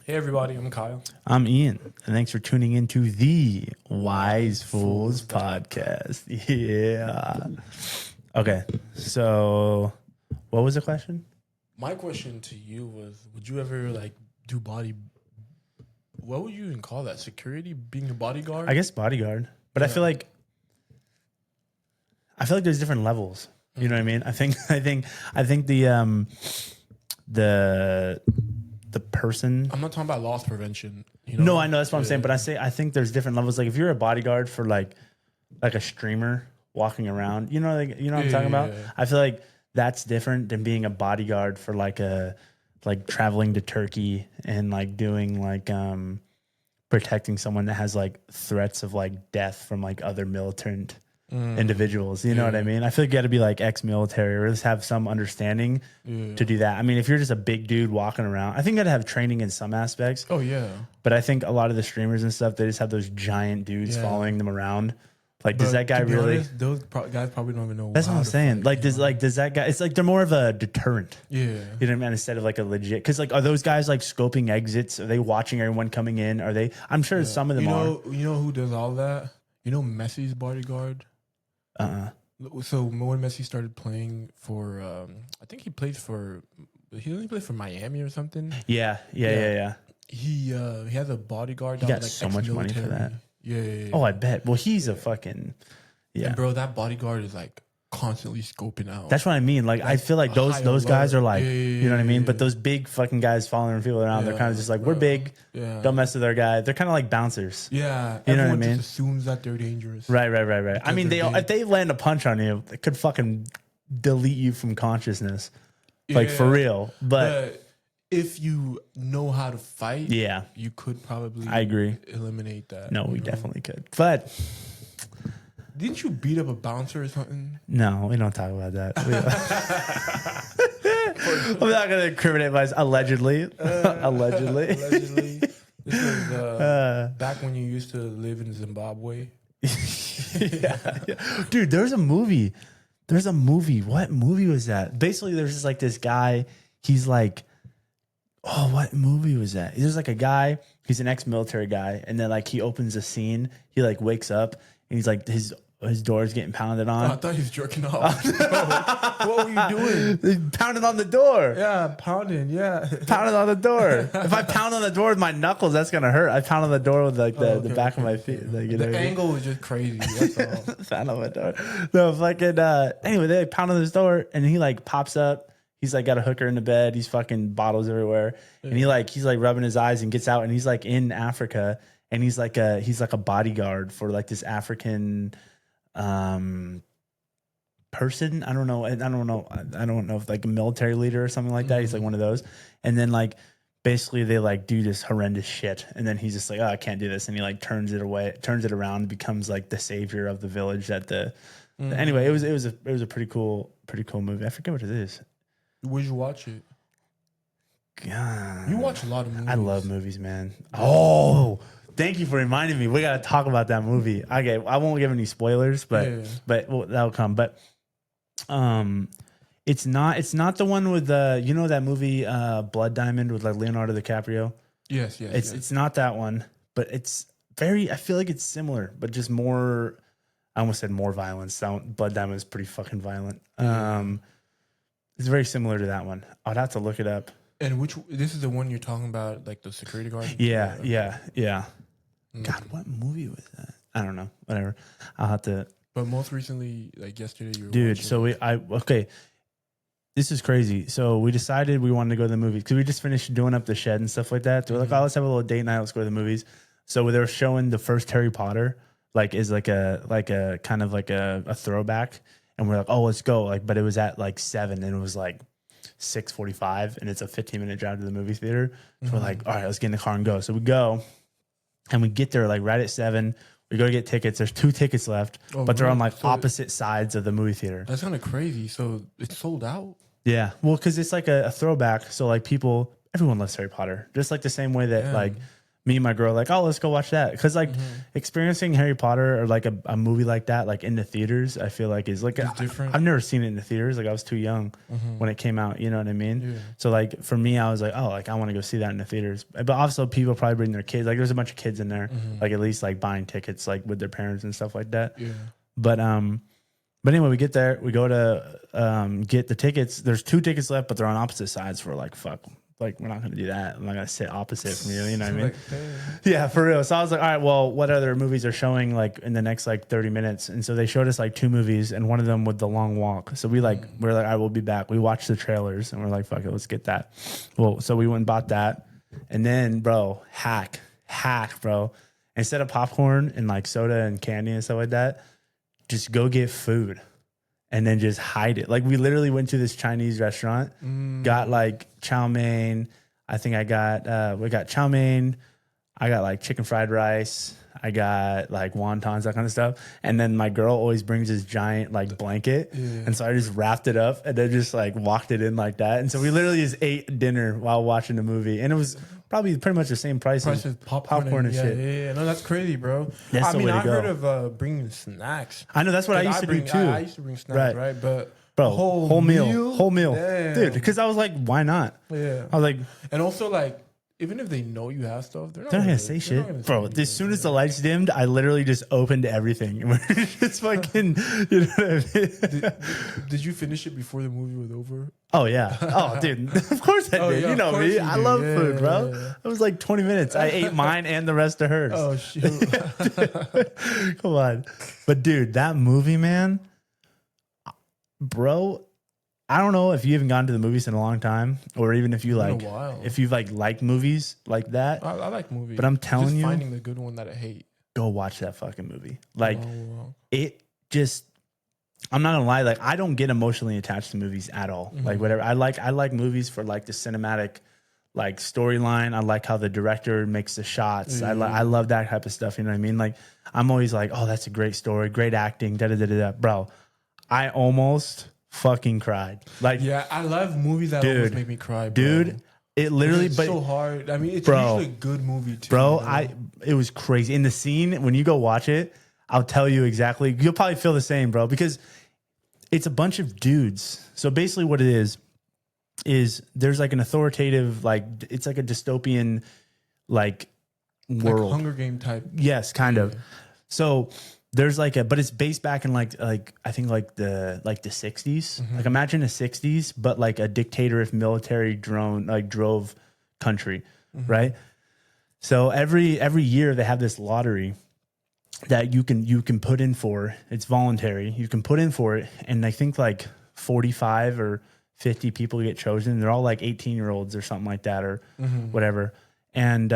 Hey everybody, I'm Kyle. I'm Ian, and thanks for tuning into the Wise Fools podcast. Yeah. Okay, so what was the question? My question to you was, would you ever do what would you even call that? Security? Being a bodyguard? I guess bodyguard, but I feel like there's different levels. You know what I mean? I think the person. I'm not talking about loss prevention. No, I know that's what I'm saying, but I think there's different levels. Like if you're a bodyguard for like a streamer walking around, you know what I'm talking about? Yeah. I feel like that's different than being a bodyguard for like traveling to Turkey and like doing like protecting someone that has like threats of like death from like other militant individuals. You know what I mean? I feel like you got to be like ex-military or just have some understanding to do that. I mean, if you're just a big dude walking around, I think you got to have training in some aspects. Oh yeah. But I think a lot of the streamers and stuff, they just have those giant dudes following them around. Like, does that guy really? Honest, those guys probably don't even know. That's what I'm saying. Fight, does that guy? It's like they're more of a deterrent. Yeah. You know what I mean? Instead of like a legit. Because like, are those guys like scoping exits? Are they watching everyone coming in? Are they? I'm sure some of them are. You know who does all that? You know Messi's bodyguard. So when Messi started playing for, I think he only played for Miami or something. Yeah. He has a bodyguard. He got like so much money for that. Yeah. Oh, I bet. Well, he's a fucking And bro, that bodyguard is like constantly scoping out. That's what I mean. Like I feel like those guys are like, you know what I mean? But those big fucking guys following people around, they're kind of just like, we're big. Yeah. Don't mess with our guy. They're kind of like bouncers. Yeah. You know what I mean? Just assumes that they're dangerous. Right. I mean, if they land a punch on you, it could fucking delete you from consciousness. Like for real. But if you know how to fight, you could probably I agree. Eliminate that. No, we definitely could. But didn't you beat up a bouncer or something? No, we don't talk about that. I'm not going to incriminate myself. Allegedly. Allegedly. This was back when you used to live in Zimbabwe. yeah. Dude, there's a movie. What movie was that? Basically, there's just like this guy. He's like, oh, what movie was that? There's like a guy. He's an ex-military guy. And then like he opens a scene. He like wakes up and he's like his door's getting pounded on. Oh, I thought he was jerking off. What were you doing? Pounding on the door. Yeah, pounding. Yeah, pounding on the door. If I pound on the door with my knuckles, that's gonna hurt. I pound on the door with like the back of my feet. Like, the angle was just crazy. That's all. Pound on my door. No, fucking. Anyway, they like, pound on his door, and he like pops up. He's like got a hooker in the bed. He's fucking bottles everywhere, and he's like rubbing his eyes and gets out, and he's like in Africa, and he's like a bodyguard for like this African person. I don't know if like a military leader or something like that. He's like one of those. And then like basically they like do this horrendous shit. And then he's just like, oh, I can't do this. And he like turns it around, becomes like the savior of the village anyway, it was a pretty cool movie. I forget what it is. Where'd you watch it? God. You watch a lot of movies. I love movies, man. Oh, thank you for reminding me. We got to talk about that movie. Okay, I won't give any spoilers, but that'll come. But it's not the one with that movie Blood Diamond with like Leonardo DiCaprio. Yes. It's not that one, but it's very. I feel like it's similar, but just more. I almost said more violence. Blood Diamond is pretty fucking violent. It's very similar to that one. I'd have to look it up. And this is the one you're talking about, like the security guard? Yeah. God, what movie was that? I don't know. Whatever. I'll have to. But most recently, like yesterday, you were dude. So this is crazy. So we decided we wanted to go to the movies because we just finished doing up the shed and stuff like that. So we're like, oh, let's have a little date night. Let's go to the movies. So they were showing the first Harry Potter, like is like a kind of like a throwback, and we're like, oh, let's go. Like, but it was at like 7, and it was like 6:45, and it's a 15-minute drive to the movie theater. So we're like, all right, let's get in the car and go. So we go. And we get there like right at 7. We go to get tickets. There's 2 tickets left, but they're on like opposite sides of the movie theater. That's kind of crazy. So it's sold out? Yeah. Well, because it's like a throwback. So like everyone loves Harry Potter. Just like the same way that like me and my girl like, oh, let's go watch that. Because like experiencing Harry Potter or like a movie like that, like in the theaters, I feel like is like different. I've never seen it in the theaters. Like I was too young when it came out. You know what I mean? Yeah. So like for me, I was like, oh, like I want to go see that in the theaters. But also people probably bring their kids. Like there's a bunch of kids in there, like at least like buying tickets like with their parents and stuff like that. Yeah. But anyway, we get there. We go to get the tickets. There's 2 tickets left, but they're on opposite sides. For like fuck. Like, we're not going to do that. I'm not going to sit opposite from you. You know what I mean? Yeah, for real. So I was like, all right, well, what other movies are showing like in the next like 30 minutes? And so they showed us like 2 movies and one of them with the long walk. So we're like, all right, we'll be back. We watched the trailers and we're like, fuck it, let's get that. Well, so we went and bought that. And then, bro, hack, bro. Instead of popcorn and like soda and candy and stuff like that, just go get food. And then just hide it. Like we literally went to this Chinese restaurant, got like chow mein. I think we got chow mein. I got like chicken fried rice. I got like wontons, that kind of stuff. And then my girl always brings this giant like blanket. Yeah. And so I just wrapped it up and then just like walked it in like that. And so we literally just ate dinner while watching the movie. And it was probably pretty much the same price as popcorn and shit. Yeah. No, that's crazy, bro. That's the way to go. I heard of bringing snacks. I know, that's what I used to do too. I used to bring snacks, right? But bro, whole meal. Damn. Dude, because I was like, why not? Yeah. I was like, and also like, even if they know you have stuff, they're not gonna say shit, bro. As soon as the lights dimmed, I literally just opened everything. It's fucking, you know what I mean? Did you finish it before the movie was over? Oh yeah. Oh dude, of course I did. Yeah, you know me. I love food, bro. Yeah. It was like 20 minutes. I ate mine and the rest of hers. Oh shoot. Come on, but dude, that movie, man, bro. I don't know if you haven't gone to the movies in a long time, or even if you like, if you like movies like that. I like movies, but I'm telling you, finding the good one that I hate. Go watch that fucking movie. Like it just. I'm not gonna lie, like I don't get emotionally attached to movies at all. Like whatever, I like movies for like the cinematic, like storyline. I like how the director makes the shots. I love that type of stuff. You know what I mean? Like I'm always like, oh, that's a great story, great acting, da da da da. Bro, I almost fucking cried. Like, yeah, I love movies that almost make me cry, bro. Dude. It literally, it's so hard. I mean, it's usually a good movie too. Bro, it was crazy. In the scene, when you go watch it, I'll tell you exactly. You'll probably feel the same, bro, because it's a bunch of dudes. So basically what it is there's like an authoritative, like it's like a dystopian like world. Like Hunger Game type. Yes, kind of. So there's like but it's based back in like I think like the 60s. Like imagine the 60s, but like a dictator if military drove country, right? So every year they have this lottery that you can put in for. It's voluntary. You can put in for it, and I think like 45 or 50 people get chosen. They're all like 18-year-olds or something like that, or whatever. And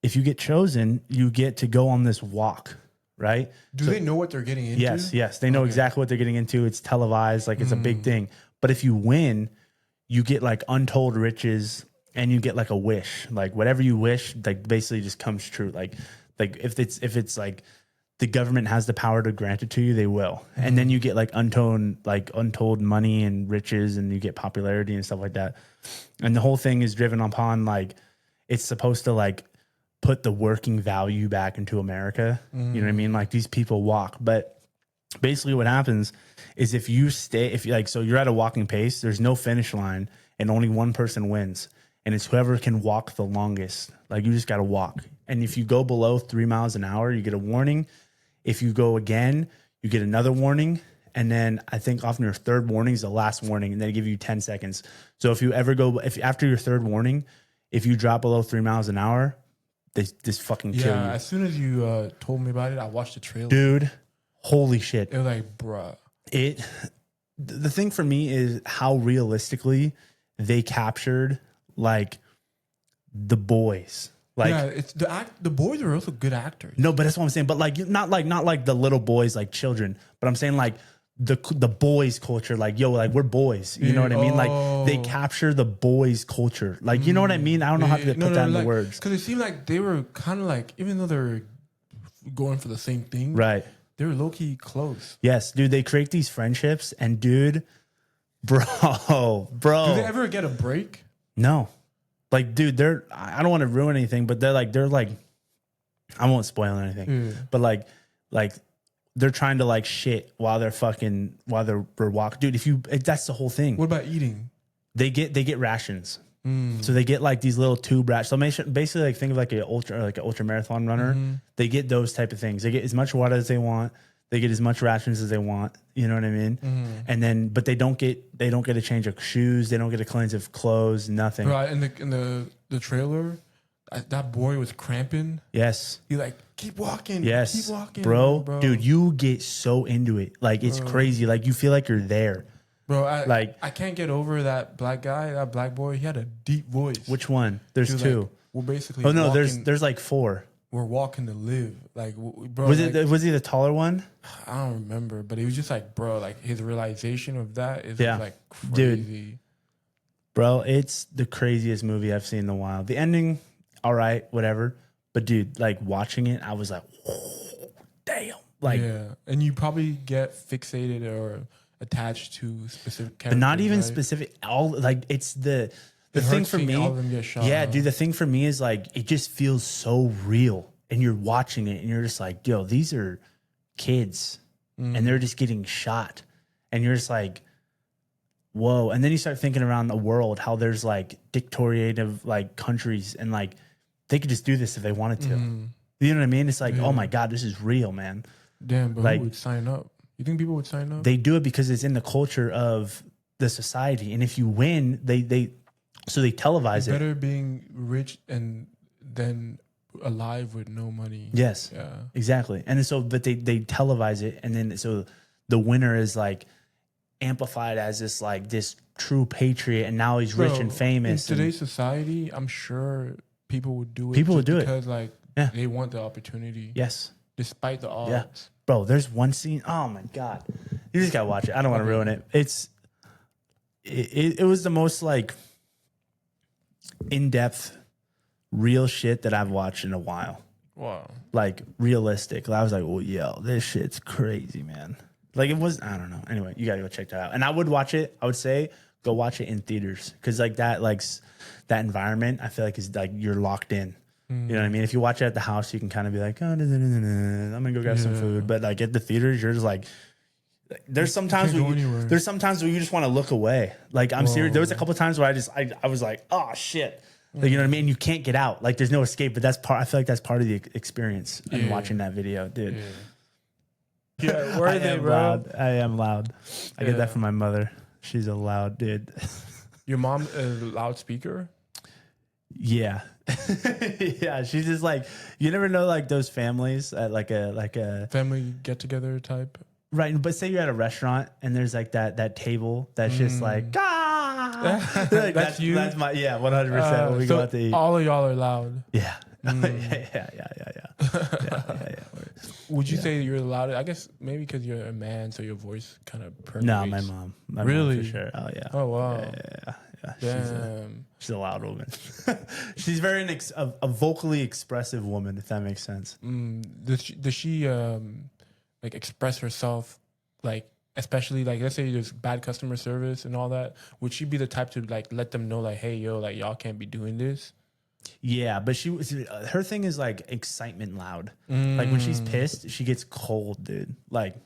if you get chosen, you get to go on this walk, right? Do they know what they're getting into? Yes, they know exactly what they're getting into. It's televised, like it's a big thing. But if you win, you get like untold riches, and you get like a wish, like whatever you wish, like basically just comes true. Like if it's like the government has the power to grant it to you, they will. And then you get like untold money and riches, and you get popularity and stuff like that. And the whole thing is driven upon like it's supposed to like put the working value back into America. You know what I mean? Like these people walk, but basically what happens is if you're at a walking pace, there's no finish line and only one person wins. And it's whoever can walk the longest. Like you just got to walk. And if you go below 3 miles an hour, you get a warning. If you go again, you get another warning. And then I think often your third warning is the last warning, and they give you 10 seconds. So if you ever after your third warning, if you drop below 3 miles an hour, they just fucking kill you. Yeah, as soon as you told me about it, I watched the trailer. Dude, holy shit. It was like, bruh. The thing for me is how realistically they captured like the boys. Like, yeah, it's the boys are also good actors. No, but that's what I'm saying. But like not like the little boys, like children. But I'm saying like the boys culture. Like like we're boys. You know what I mean? Like they capture the boys culture. Like you know what I mean? I don't know how to put that in the words. Because it seemed like they were kind of like, even though they're going for the same thing, right? They were low key close. Yes, dude. They create these friendships, and dude, bro. Do they ever get a break? No. Like, dude, I don't want to ruin anything, but they're like, I won't spoil anything, but like they're trying to like shit while they're walking. Dude, that's the whole thing. What about eating? They get rations. So they get like these little tube rations. So basically, like think of like an ultra marathon runner. They get those type of things. They get as much water as they want. They get as much rations as they want. You know what I mean? And then, but they don't get a change of shoes. They don't get a cleanse of clothes. Nothing. Right in the trailer, that boy was cramping. Yes. He like keep walking. Yes, keep walking, bro. Dude, you get so into it. Like it's crazy. Like you feel like you're there. Bro, I can't get over that black guy, that black boy. He had a deep voice. Which one? There's two. Like, we're basically. Oh no, there's like four. We're walking to live. Like, bro. Was he the taller one? I don't remember, but he was just like, bro. Like his realization of that is like crazy. Dude, bro, it's the craziest movie I've seen in a while. The ending, all right, whatever. But dude, like watching it, I was like, oh, damn. Like, yeah, and you probably get fixated or attached to specific characters, but not even right? specific. All like it's the thing for me. All of them get shot, yeah, dude. The thing for me is like it just feels so real, and you're watching it, and you're just like, yo, these are kids, and they're just getting shot, and you're just like, whoa. And then you start thinking around the world how there's like dictatorial like countries, and like they could just do this if they wanted to. You know what I mean? It's like, oh my god, this is real, man. Damn, but like, who would sign up? You think people would sign up? They do it because it's in the culture of the society, and if you win, they televise it. Better being rich and then alive with no money. Yes, yeah, exactly. And so, but they televise it, and then so the winner is like amplified as this true patriot, and now he's rich and famous. In today's society, I'm sure people would do it. People would do because like they want the opportunity. Yes, despite the odds. Yeah. Bro, there's one scene. Oh my god, you just gotta watch it. I don't want to ruin it. It was the most like in-depth, real shit that I've watched in a while. Wow, like realistic. I was like, oh yo, this shit's crazy, man. Like it was. I don't know. Anyway, you gotta go check that out. And I would watch it. I would say go watch it in theaters because like that environment, I feel like is like you're locked in. You know what I mean? If you watch it at the house, you can kind of be like, oh, I'm gonna go grab some food. But like at the theaters, you're just like, there's sometimes where you just want to look away. Like I'm serious. There was a couple of times where I was like, oh shit. Like, you know what I mean? You can't get out. Like there's no escape. But I feel like that's part of the experience in watching that video, dude. Yeah, where are they, bro? Loud. I am loud. I get that from my mother. She's a loud dude. Your mom a loudspeaker? Yeah. Yeah, she's just like, you never know, like those families at like a family get together type, right? But say you're at a restaurant and there's like that table that's just like, like that's you. That's my 100%. When we go out to eat, all of y'all are loud. Yeah. Yeah. Would you say you're the loudest? I guess maybe because you're a man, so your voice kind of permeates. No, my mom. Really? For sure. Oh yeah. Oh wow. Yeah. Damn. She's a loud woman. She's very a vocally expressive woman, if that makes sense. Does she like express herself, like especially like let's say there's bad customer service and all that? Would she be the type to like let them know like, hey yo, like y'all can't be doing this? Yeah, but her thing is like excitement loud. Like when she's pissed, she gets cold, dude. Like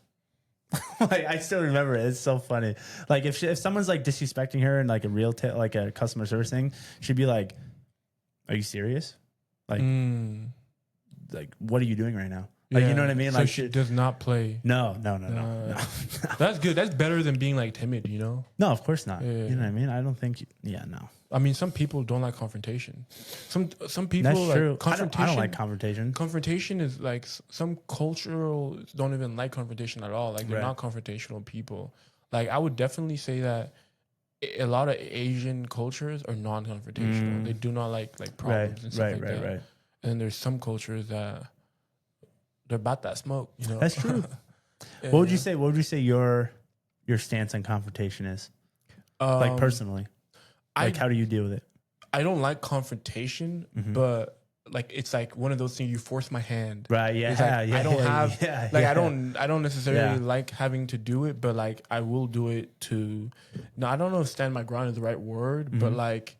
I still remember it. It's so funny. Like if someone's like disrespecting her in like a real like a customer service thing, she'd be like, "Are you serious? Like what are you doing right now? Like you know what I mean? So like she does not play. No. That's good. That's better than being like timid. You know? No, of course not. Yeah. You know what I mean? I don't think. No. I mean, some people don't like confrontation. Some people That's like true. confrontation. I don't like confrontation. Confrontation is like some cultural don't even like confrontation at all. Like they're not confrontational people. Like I would definitely say that a lot of Asian cultures are non-confrontational. They do not like problems and stuff like that. Right. And there's some cultures that they're about that smoke. You know, that's true. What would you say? What would you say your stance on confrontation is? Like personally. Like, how do you deal with it? I don't like confrontation, but like it's like one of those things you force my hand. Right. Yeah. Like, I don't have I don't necessarily like having to do it, but like I will do it to. No, I don't know if stand my ground is the right word, but like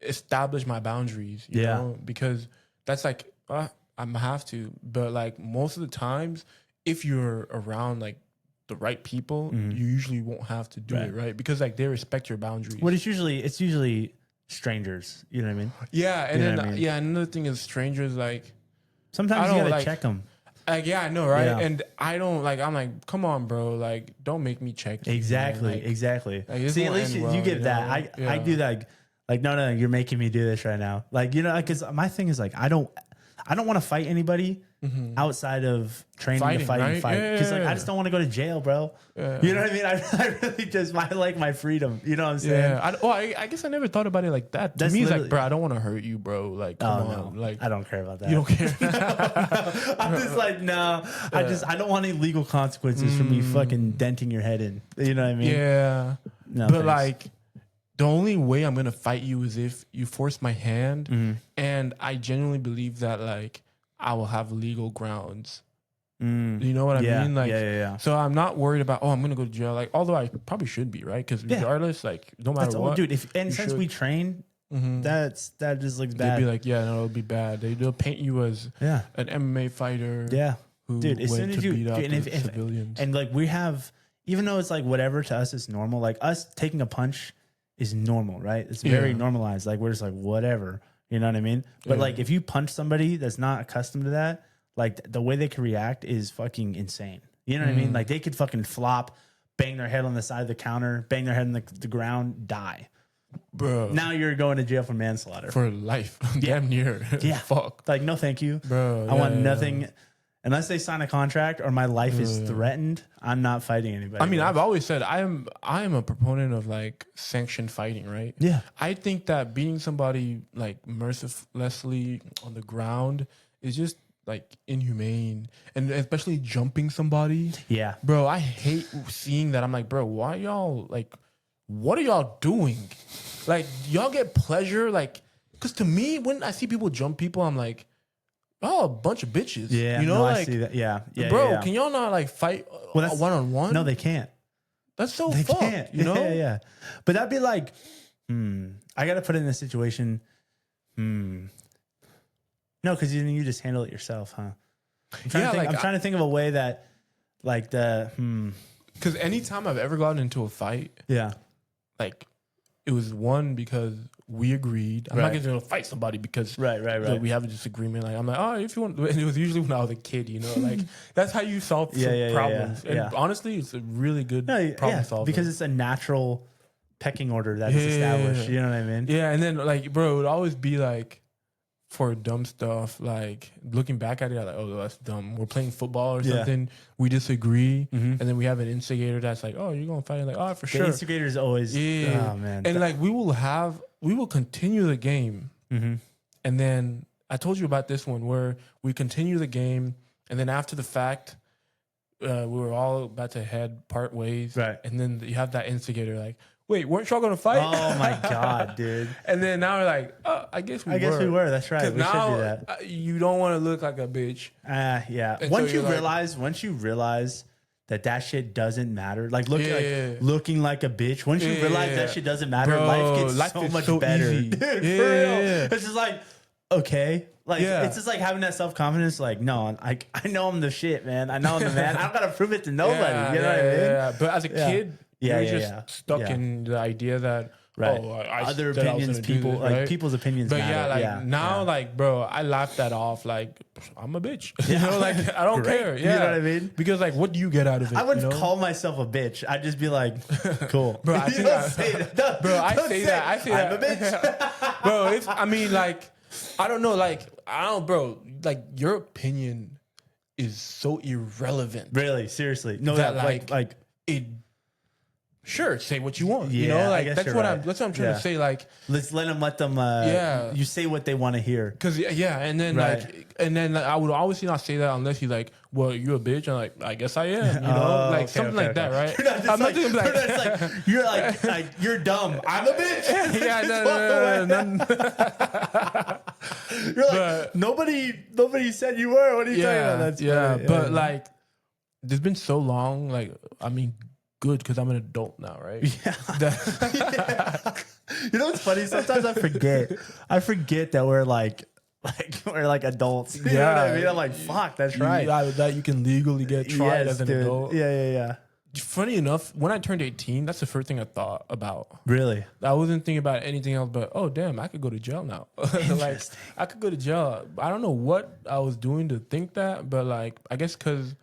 establish my boundaries, you know, because that's like, I'm gonna have to. But like most of the times, if you're around like the right people, you usually won't have to do it, right? Because like they respect your boundaries. What it's usually strangers, you know what I mean? Yeah, and then another thing is strangers, like sometimes you gotta check them. Like, yeah, I know, right? Yeah. And I don't like. I'm like, come on, bro. Like, don't make me check you. Exactly, like, exactly. Like, see, at least you give that. I do that. Like, no, you're making me do this right now. Like, you know, because my thing is like, I don't want to fight anybody outside of training to fight and fight. Because like, I just don't want to go to jail, bro. Yeah. You know what I mean? I really just like my freedom. You know what I'm saying? Yeah. I guess I never thought about it like that. To me, it's like, bro, I don't want to hurt you, bro. Like, come on. No. Like, I don't care about that. You don't care? No. I'm just like, no. Yeah. I don't want any legal consequences for me fucking denting your head in. You know what I mean? Yeah. No, but like, the only way I'm gonna fight you is if you force my hand, and I genuinely believe that like I will have legal grounds. You know what I mean? Like, so I'm not worried about I'm gonna go to jail. Like, although I probably should be, right? Because regardless, like, no matter what, dude. Since we train, that just looks bad. They'd be like, it'll be bad. They'll paint you as an MMA fighter. Yeah, who dude. As soon as you beat up civilians, and like we have, even though it's like whatever to us is normal. Like us taking a punch is normal, right? It's very normalized. Like we're just like whatever, you know what I mean? But like if you punch somebody that's not accustomed to that, like the way they can react is fucking insane. You know what I mean? Like they could fucking flop, bang their head on the side of the counter, bang their head on the ground, die. Bro. Now you're going to jail for manslaughter. For life. Damn near. Yeah. Fuck. Like, no thank you. Bro. I want nothing. Unless they sign a contract or my life is threatened, I'm not fighting anybody. I mean, I've always said I am a proponent of like sanctioned fighting, right? Yeah. I think that beating somebody like mercilessly on the ground is just like inhumane, and especially jumping somebody. Yeah. Bro, I hate seeing that. I'm like, bro, why y'all like, what are y'all doing? Like, y'all get pleasure? Like, because to me, when I see people jump people, I'm like, oh, a bunch of bitches. Yeah, you know, like, I see that. Yeah, bro, can y'all not like fight one-on-one? No, they can't. That's so fucked. Can't. You know? Yeah. But that'd be like, I got to put it in a situation. No, because you just handle it yourself, huh? I'm trying to think of a way that, like because anytime I've ever gotten into a fight, like it was one because we agreed. I'm not going to fight somebody because we have a disagreement. Like I'm like, oh, if you want, and it was usually when I was a kid, you know, like that's how you solve problems. And honestly, it's a really good problem solver because it's a natural pecking order that is established. You know what I mean? Yeah, and then like, bro, it would always be like for dumb stuff. Like looking back at it, I'm like, oh, that's dumb. We're playing football or something. We disagree, and then we have an instigator that's like, oh, you're gonna fight? Like, oh, for sure. The instigator is always, oh man, and like we will continue the game, and then I told you about this one where we continue the game, and then after the fact, we were all about to part ways, and then you have that instigator like, wait, weren't y'all gonna fight? Oh my god, dude! And then now we're like, oh, I guess we were. That's right. We now, should do that. You don't want to look like a bitch. Yeah. And once you realize that shit doesn't matter, like looking like a bitch. Once you realize that shit doesn't matter, bro, life gets so much better, easy. Dude. For real, it's just like okay. Like it's just like having that self-confidence. Like, no, I know I'm the shit, man. I know I'm the man. I don't gotta prove it to nobody. You know what I mean? Yeah. But as a kid, you're just stuck in the idea that other opinions, people's opinions. But matter. Now, like, bro, I laugh that off. Like, I'm a bitch. You know, like I don't care. Yeah. You know what I mean? Because like, what do you get out of it? I wouldn't call myself a bitch. I'd just be like, cool, bro. I think I say that. I say I'm a bitch, bro. I mean, like, I don't know. Like, bro. Like, your opinion is so irrelevant. Really, seriously, no, that like it. Sure, say what you want. You know, like that's what I'm trying to say. Like, let's let them. You say what they want to hear. Because and then I would always not say that unless he's like, well, you're a bitch. I'm like, I guess I am. You know, something like that, right? I'm not doing like you're like you're dumb. I'm a bitch. No. You're like nobody said you were. What are you talking about? That's funny. But like, there's been so long. Like, I mean. Good, because I'm an adult now, right? Yeah. You know what's funny? Sometimes I forget that we're like adults. You know what I mean? I'm like, fuck, that's right. That you can legally get tried as an adult. Yeah. Funny enough, when I turned 18, that's the first thing I thought about. Really? I wasn't thinking about anything else, but oh damn, I could go to jail now. Like I could go to jail. I don't know what I was doing to think that, but like I guess because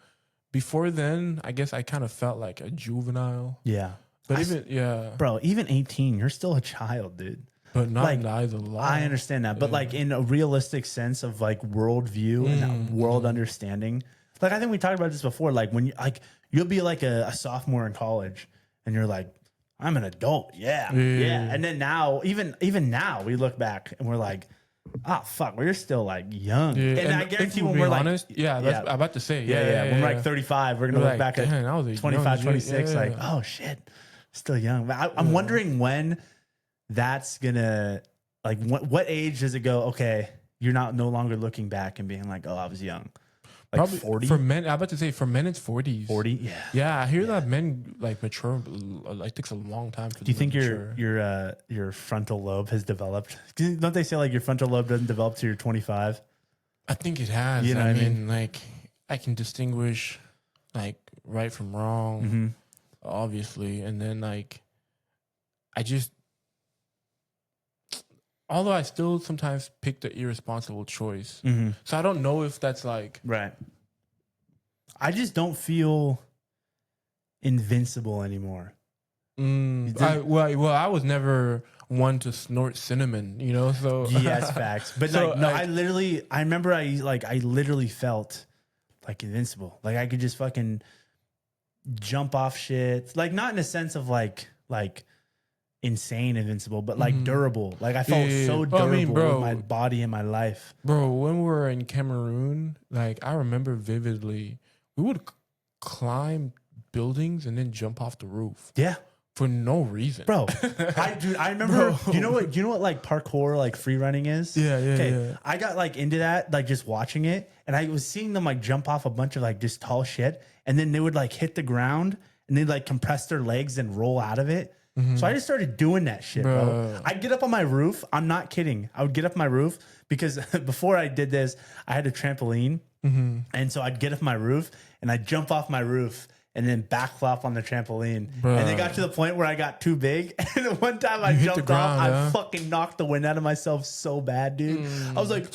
before then, I guess I kind of felt like a juvenile. Yeah. But even 18, you're still a child, dude. But not like, in the eyes of the law. I understand that, but like in a realistic sense of like worldview and world understanding, like I think we talked about this before. Like when you like you'll be like a sophomore in college, and you're like, I'm an adult, yeah. And then now, even now, we look back and we're like, oh fuck, we're still like young. Yeah. And I guarantee when we're honest, like, I'm about to say, when we're like 35, we're gonna look back at 25, 26, like, oh shit, still young. But I'm wondering when that's gonna like what age does it go? Okay, you're no longer looking back and being like, oh, I was young. Like probably 40 for men. I'm about to say for men it's 40s. 40, yeah. I hear that men like mature. Like takes a long time. Do you think your frontal lobe has developed? Don't they say like your frontal lobe doesn't develop till you're 25? I think it has. You know, I mean, like I can distinguish like right from wrong, obviously, and then like I just. Although I still sometimes pick the irresponsible choice. So I don't know if that's like... Right. I just don't feel invincible anymore. I was never one to snort cinnamon, you know? So yes, facts. But so like, no, I remember I literally felt like invincible. Like I could just fucking jump off shit. Like not in a sense of like insane invincible, but like durable. Like I felt so durable with my body and my life. Bro, when we were in Cameroon, like I remember vividly, we would climb buildings and then jump off the roof. Yeah. For no reason. Bro. I remember you know what like parkour, like free running is? Yeah. I got like into that, like just watching it, and I was seeing them like jump off a bunch of like just tall shit, and then they would like hit the ground and they'd like compress their legs and roll out of it. So I just started doing that shit, bro. I'd get up on my roof. I'm not kidding. I would get up my roof because before I did this, I had a trampoline. And so I'd get up my roof and I'd jump off my roof and then backflop on the trampoline. And it got to the point where I got too big. And one time I jumped off, I fucking knocked the wind out of myself so bad, dude. I was like,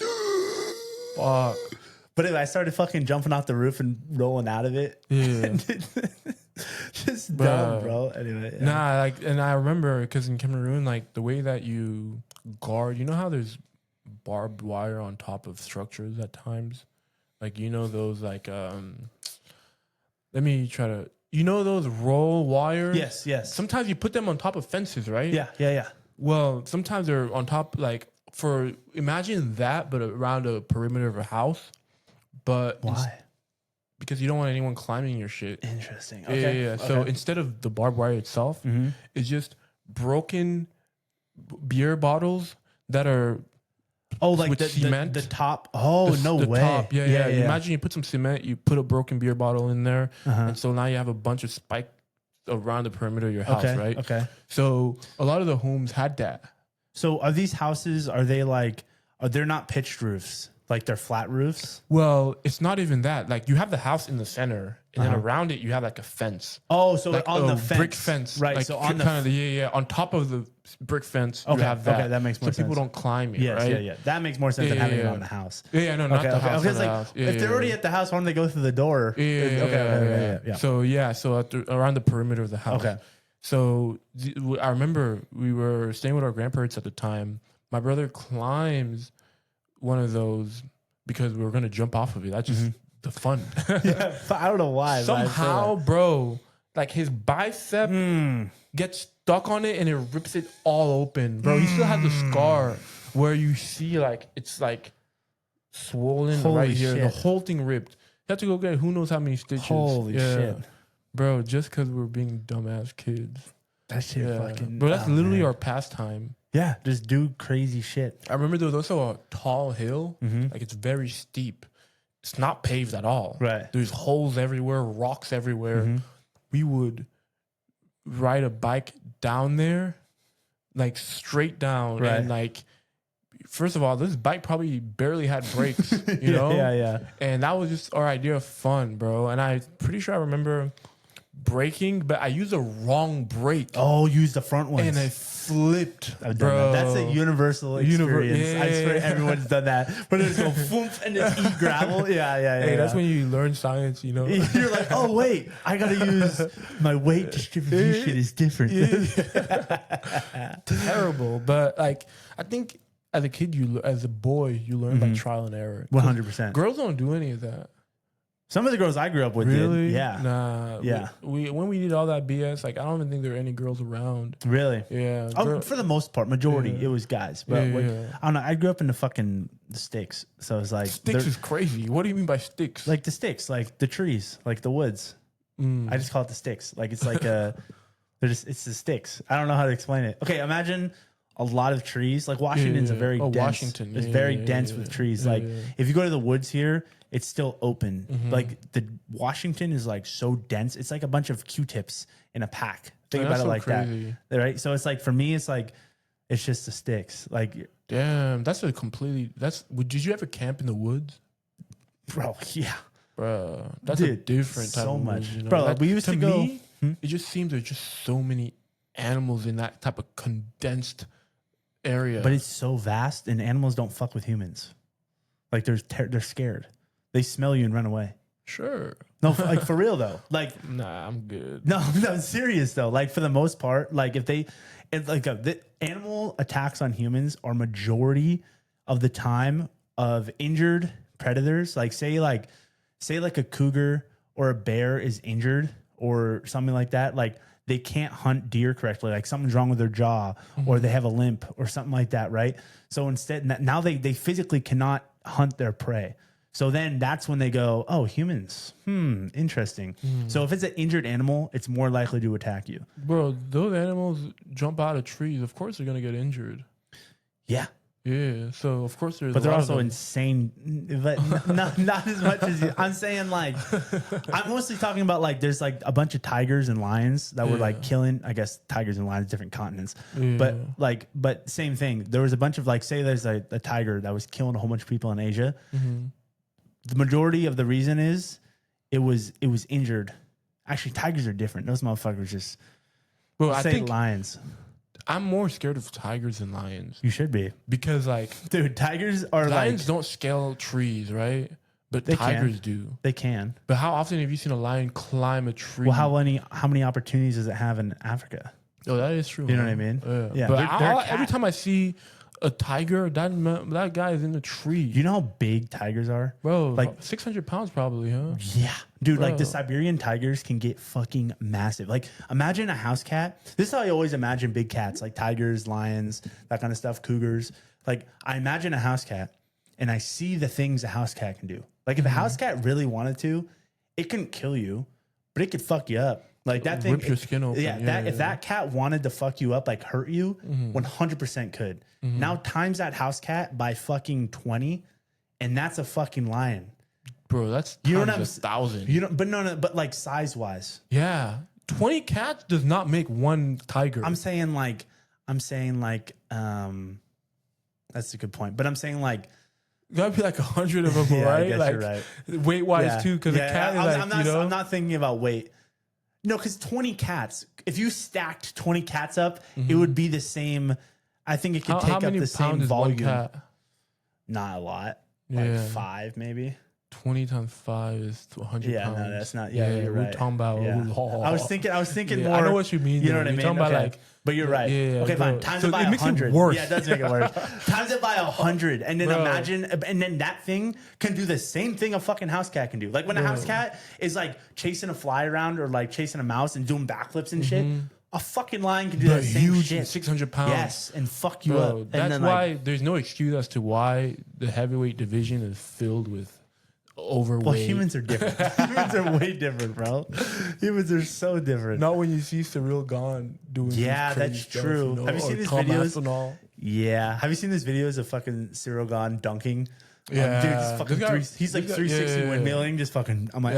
fuck. But anyway, I started fucking jumping off the roof and rolling out of it. Yeah. Just dumb, bro. Anyway. Yeah. Nah, like, and I remember because in Cameroon, like the way that you guard, you know how there's barbed wire on top of structures at times? Like, you know, those like, let me try to, you know, those roll wires? Yes. Sometimes you put them on top of fences, right? Yeah. Well, sometimes they're on top, like, imagine that, but around a perimeter of a house. But why? Because you don't want anyone climbing your shit. Interesting. Okay. Yeah. So instead of the barbed wire itself, it's just broken beer bottles that are like with cement. The top. Oh, no way. Top. Yeah. Imagine you put some cement, you put a broken beer bottle in there, and so now you have a bunch of spikes around the perimeter of your house, right? Okay. So a lot of the homes had that. So are these houses, are they not pitched roofs? Like they're flat roofs? Well, it's not even that. Like you have the house in the center, and then around it you have like a fence. Oh, so like on the fence, brick fence, right? Like so on the on top of the brick fence, you have that. Okay, that makes more sense. So people don't climb it, right? Yeah. That makes more sense than having it on the house. No, not the house. Okay, like, if they're already at the house, why don't they go through the door? Yeah. So around the perimeter of the house. Okay. So I remember we were staying with our grandparents at the time. My brother climbs one of those because we were going to jump off of it. That's just the fun. Yeah, I don't know why. Somehow, bro, like his bicep gets stuck on it and it rips it all open, bro. He still has the scar where you see like it's like swollen right here. The whole thing ripped. You have to go get who knows how many stitches. Holy shit. Bro, just because we're being dumbass kids. That shit fucking... Bro, that's literally our pastime. Yeah, just do crazy shit. I remember there was also a tall hill. Like it's very steep. It's not paved at all. Right. There's holes everywhere, rocks everywhere. We would ride a bike down there like straight down, and like. First of all, this bike probably barely had brakes, you know? Yeah. And that was just our idea of fun, bro. And I'm pretty sure I remember braking, but I used the wrong brake. Oh, use the front ones. And I flipped, I've bro. done that. That's a universal experience. I swear everyone's done that. But there's no foomp and just eat gravel. Yeah. Hey, that's when you learn science, you know? You're like, oh, wait, I got to use my weight distribution is different. Terrible. But like, I think as a kid, as a boy, you learn by trial and error. 100%. Girls don't do any of that. Some of the girls I grew up with did. Yeah. Nah. Yeah. We when we did all that BS, like I don't even think there were any girls around. Really? Yeah. Oh, for the most part, majority, it was guys. But I don't know. I grew up in the sticks. So it was like. Sticks is crazy. What do you mean by sticks? Like the sticks, like the trees, like the woods. I just call it the sticks. Like it's like it's the sticks. I don't know how to explain it. Okay, imagine a lot of trees. Like Washington's a very dense. Washington. It's very dense with trees. Like if you go to the woods here, it's still open. Like the Washington is like so dense. It's like a bunch of Q-tips in a pack. Think about it like crazy. That. Right? So it's like for me, it's like it's just the sticks. Like damn, did you ever camp in the woods? Bro, yeah. Bro, that's a different type of much. Woods, you know? Bro, we used to go. Me, it just seems there's just so many animals in that type of condensed area. But it's so vast, and animals don't fuck with humans. Like they're scared. They smell you and run away. Sure. No, like for real though. Like nah, I'm good. No, I'm serious though. Like for the most part, like the animal attacks on humans are majority of the time of injured predators. Like say a cougar or a bear is injured or something like that. Like they can't hunt deer correctly. Like something's wrong with their jaw or they have a limp or something like that, right? So instead, now they physically cannot hunt their prey. So then that's when they go, oh, humans, interesting. So if it's an injured animal, it's more likely to attack you. Bro, those animals jump out of trees. Of course they're going to get injured. Yeah. Yeah, so of course there's. But they're also insane, but not as much as you. I'm saying like, I'm mostly talking about like there's like a bunch of tigers and lions that were like killing. I guess tigers and lions, different continents, but same thing. There was a bunch of like, say there's a tiger that was killing a whole bunch of people in Asia. The majority of the reason is it was injured. Actually, tigers are different. Those motherfuckers just. Well, I think lions. I'm more scared of tigers than lions. You should be. Because, like... Dude, tigers are lions don't scale trees, right? But tigers do. They can. But how often have you seen a lion climb a tree? Well, how many opportunities does it have in Africa? Oh, that is true. You know what I mean? Yeah. But every time I see a tiger, that guy is in the tree. You know how big tigers are? Bro, like 600 pounds probably, huh? Yeah. Dude, like the Siberian tigers can get fucking massive. Like imagine a house cat. This is how I always imagine big cats, like tigers, lions, that kind of stuff, cougars. Like I imagine a house cat and I see the things a house cat can do. Like if a house cat really wanted to, it couldn't kill you, but it could fuck you up. Like that thing, rip your skin open. Yeah, if that cat wanted to fuck you up, like hurt you, 100% could. Now times that house cat by fucking 20, and that's a fucking lion. Bro, that's times 1,000. You don't, but like size wise. Yeah, 20 cats does not make one tiger. I'm saying like, that's a good point. But I'm saying like, gotta be like 100 of them, right? I guess like you're right. weight wise too, because a cat is I'm not thinking about weight. No, because 20 cats, if you stacked 20 cats up, it would be the same. I think it could take up the same volume. One cat? Not a lot. Like 5 maybe. 20 times 5 is 100 pounds. No, that's not. Yeah, you're right. We're talking about. Yeah. I was thinking more. I know what you mean. You know what I mean? Talking about like, but you're right. Yeah, okay, fine. Times it by 100. Worse. Yeah, it does make it worse. Times it by 100, and then imagine, and then that thing can do the same thing a fucking house cat can do. Like when a house cat is like chasing a fly around or like chasing a mouse and doing backflips and shit. A fucking lion can do that same huge shit. 600 pounds. Yes, and fuck you up. And that's why there's no excuse as to why the heavyweight division is filled with overweight. Well, humans are different. Humans are way different, bro. Humans are so different. Not when you see Cyril Gahn doing. Yeah, that's true. You know, have you seen these videos? Yeah, have you seen these videos of fucking Cyril Gahn dunking? Yeah, dude, he's like 360 windmilling, just fucking. I'm like,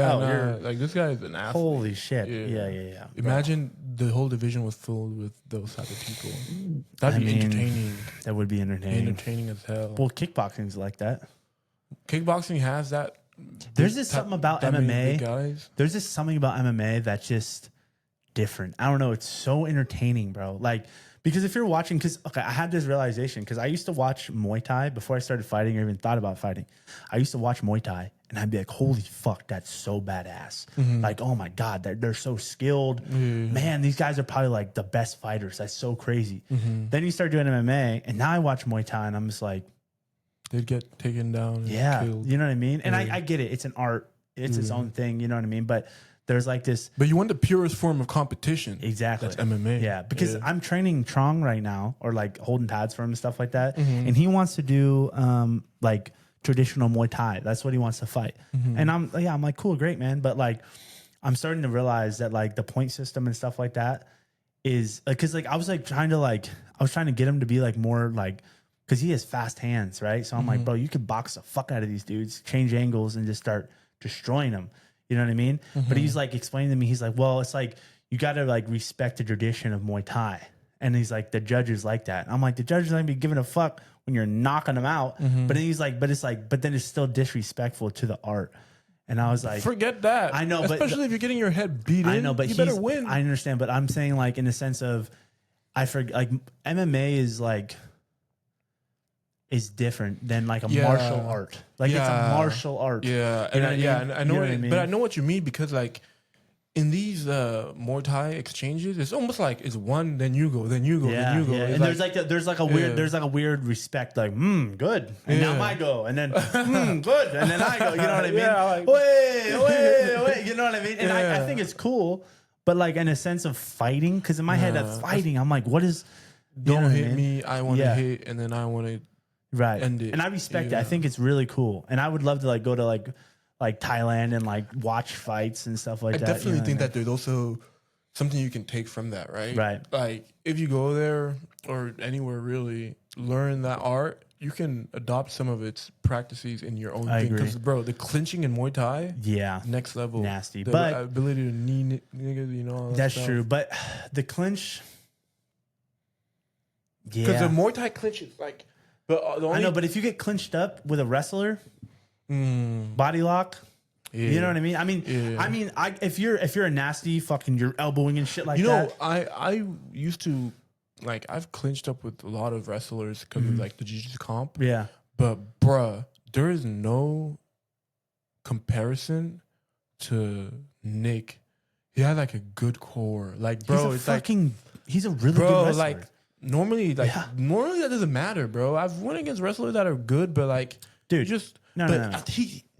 like this guy is an athlete. Holy shit! Yeah. Imagine the whole division was filled with those type of people. That'd be entertaining. That would be entertaining. Entertaining as hell. Well, kickboxing's like that. Kickboxing has that. There's just something about MMA. Guys. There's just something about MMA that's just different. I don't know. It's so entertaining, bro. Like, because if you're watching, I had this realization because I used to watch Muay Thai before I started fighting or even thought about fighting. I used to watch Muay Thai and I'd be like, holy fuck, that's so badass. Like, oh my God, they're so skilled. Man, these guys are probably like the best fighters. That's so crazy. Then you start doing MMA and now I watch Muay Thai and I'm just like, they'd get taken down. And killed. You know what I mean? And I get it. It's an art. It's its own thing. You know what I mean? But there's like this. But you want the purest form of competition. Exactly. That's MMA. Yeah. Because I'm training Trong right now or like holding pads for him and stuff like that. And he wants to do like traditional Muay Thai. That's what he wants to fight. And I'm like, cool, great, man. But like, I'm starting to realize that like the point system and stuff like that is because like I was trying to get him to be like more like, because he has fast hands, right? So I'm like, bro, you could box the fuck out of these dudes, change angles, and just start destroying them. You know what I mean? But he's like explaining to me, he's like, well, it's like you got to like respect the tradition of Muay Thai. And he's like, the judges like that. I'm like, the judges aren't be giving a fuck when you're knocking them out. But then he's like, but then it's still disrespectful to the art. And I was like, forget that. I know, especially if you're getting your head beat in. I know, but you better win. I understand, but I'm saying like in the sense of, I forget, like MMA is different than like a martial art. Like it's a martial art. Yeah. You know what I mean? I know what I mean. But I know what you mean because like in these Muay Thai exchanges, it's almost like it's one, then you go, then you go, then you go. Yeah. And there's like a weird respect, like, good. And now I go. And then good. And then I go. You know what I mean? Like, wait. You know what I mean? And I think it's cool, but like in a sense of fighting, because in my head of fighting, I'm like, what is don't hit me, I want to hit, and then I want to end it. And I respect it. I think it's really cool. And I would love to like go to like Thailand and like watch fights and stuff like that. I definitely think that there's also something you can take from that, right? Right. Like if you go there or anywhere really, learn that art, you can adopt some of its practices in your own thing. Because bro, the clinching in Muay Thai, next level, nasty. The but ability to knee niggas, you know, all that's stuff. true. But the clinch, because the Muay Thai clinch is like, but I know. But if you get clinched up with a wrestler. Body lock, you know what I mean? I mean, if you're a nasty fucking, you're elbowing and shit like that. You know, I used to like I've clinched up with a lot of wrestlers because of like the jiu-jitsu comp. Yeah, but bruh, there is no comparison to Nick. He had like a good core, like bro. He's a really good wrestler. Like normally that doesn't matter, bro. I've won against wrestlers that are good, but like, dude, just. No.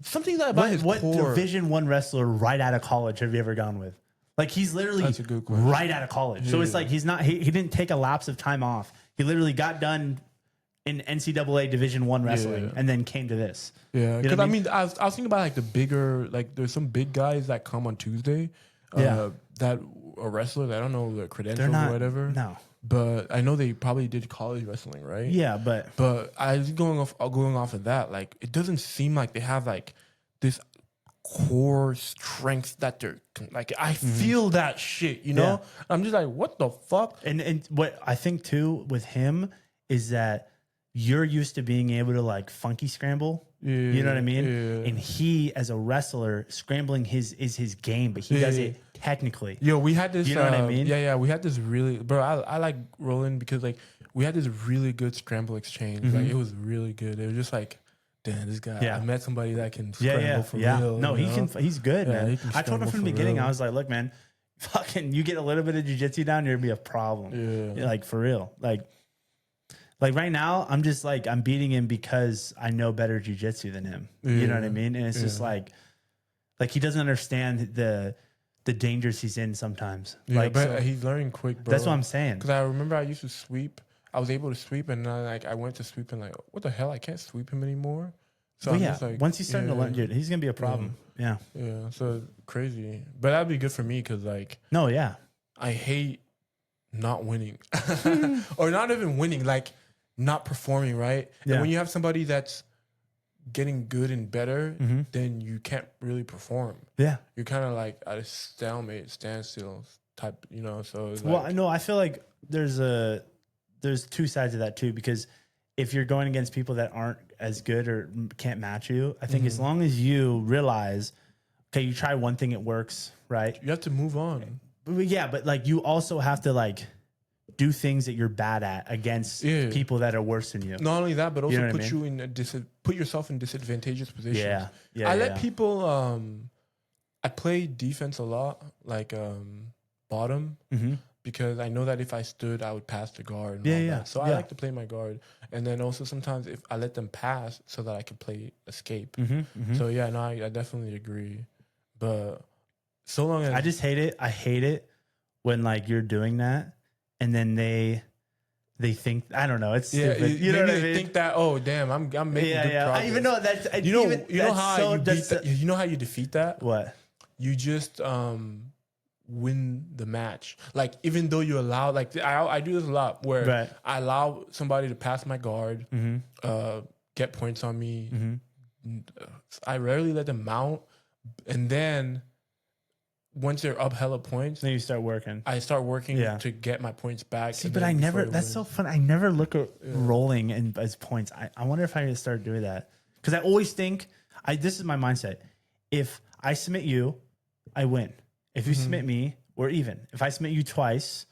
Something about his core. What Division I wrestler right out of college have you ever gone with? Like he's literally right out of college. So it's like he didn't take a lapse of time off. He literally got done in NCAA Division I wrestling and then came to this. Yeah, because I mean, I was thinking about like the bigger, like there's some big guys that come on Tuesday that are wrestlers. I don't know their credentials or whatever. No. But I know they probably did college wrestling, right? Yeah, but I was going off of that. Like, it doesn't seem like they have like this core strength that they're like. I feel that shit, you know. Yeah. I'm just like, what the fuck? And what I think too with him is that you're used to being able to like funky scramble. You know what I mean? Yeah. And he, as a wrestler, scrambling is his game, but he does it technically. Yo, we had this. You know what I mean? Yeah. We had this really, bro. I like rolling because like we had this really good scramble exchange. Like it was really good. It was just like, damn, this guy. I met somebody that can scramble for real. No, he can. He's good, man. I told him from the beginning. Real. I was like, look, man, fucking, you get a little bit of jiu-jitsu down, you're gonna be a problem. Yeah, like for real, Like right now, I'm just like, I'm beating him because I know better jiu-jitsu than him. You know what I mean? And it's just like he doesn't understand the dangers he's in sometimes. Yeah, like, but he's learning quick, bro. That's what I'm saying. Because I remember I used to sweep. I was able to sweep, and then I went to sweep, and like, what the hell? I can't sweep him anymore. So I'm just like, once he's starting to learn, dude, he's gonna be a problem. Yeah. So crazy, but that'd be good for me because like, no, yeah, I hate not winning, or not even winning, like not performing right. And when you have somebody that's getting good and better, then you can't really perform. Yeah, you're kind of like at a standstill. type, you know. So it's Well, like, I know. I feel like there's two sides of that too, because if you're going against people that aren't as good or can't match you, I think as long as you realize, okay, you try one thing, it works, right? you have to move on. But yeah, but like you also have to like do things that you're bad at against people that are worse than you. Not only that, but also know what I put mean? you in put yourself in disadvantageous positions. Yeah. I let people. I play defense a lot, like bottom, because I know that if I stood, I would pass the guard. And all that. So I like to play my guard, and then also sometimes if I let them pass, so that I can play escape. So yeah, no, I definitely agree. But so long as I just hate it. I hate it when like you're doing that, and then they think, I don't know, it's stupid. You know what I mean? Think that, oh damn, I'm making good progress. I even know that's you know how you know how you defeat that? What? You just win the match. Like even though you allow, like I do this a lot where I allow somebody to pass my guard, get points on me. I rarely let them mount, and then once they're up hella points, then you start working. I start working to get my points back. See, but I never. That's so fun. I never look at rolling as points. I wonder if I need to start doing that, because I always think this is my mindset. If I submit you, I win. If you submit me, we're even. If I submit you twice,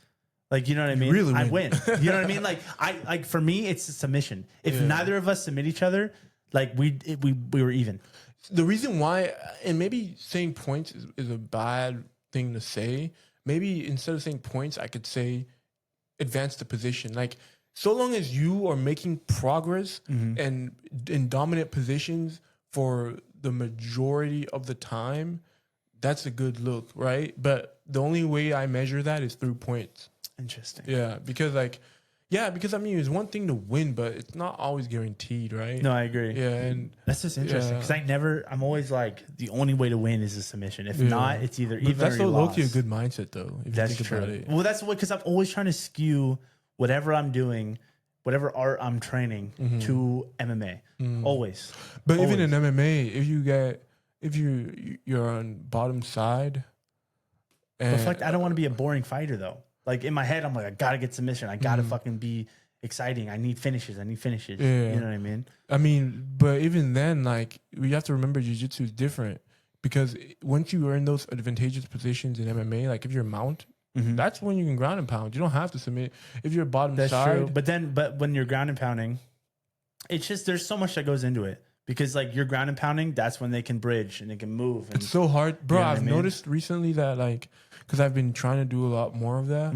like, you know what I mean? Really I win. You know what I mean? Like for me, it's a submission. If neither of us submit each other, like we were even. The reason why, and maybe saying points is a bad thing to say. Maybe instead of saying points, I could say advance the position. Like, so long as you are making progress and in dominant positions for the majority of the time, that's a good look, right? But the only way I measure that is through points. Interesting. Yeah, because I mean, it's one thing to win, but it's not always guaranteed, right? No, I agree. Yeah, and that's just interesting, because I'm always like, the only way to win is a submission. If not, it's either even that's or you lost. That's a good mindset, though. If that's you think true. About it. Well, that's what, because I'm always trying to skew whatever I'm doing, whatever art I'm training, to MMA. Always. But even in MMA, if you're on bottom side, but like, I don't want to be a boring fighter though. Like in my head, I'm like, I gotta get submission. I gotta fucking be exciting. I need finishes. Yeah. You know what I mean? I mean, but even then, like, we have to remember jiu-jitsu is different, because once you are in those advantageous positions in MMA, like if you're mount, that's when you can ground and pound. You don't have to submit. If you're bottom side. That's true. But when you're ground and pounding, it's just, there's so much that goes into it. Because like you're ground and pounding, that's when they can bridge and they can move. And, it's so hard, bro. You know I've noticed recently that, like, because I've been trying to do a lot more of that.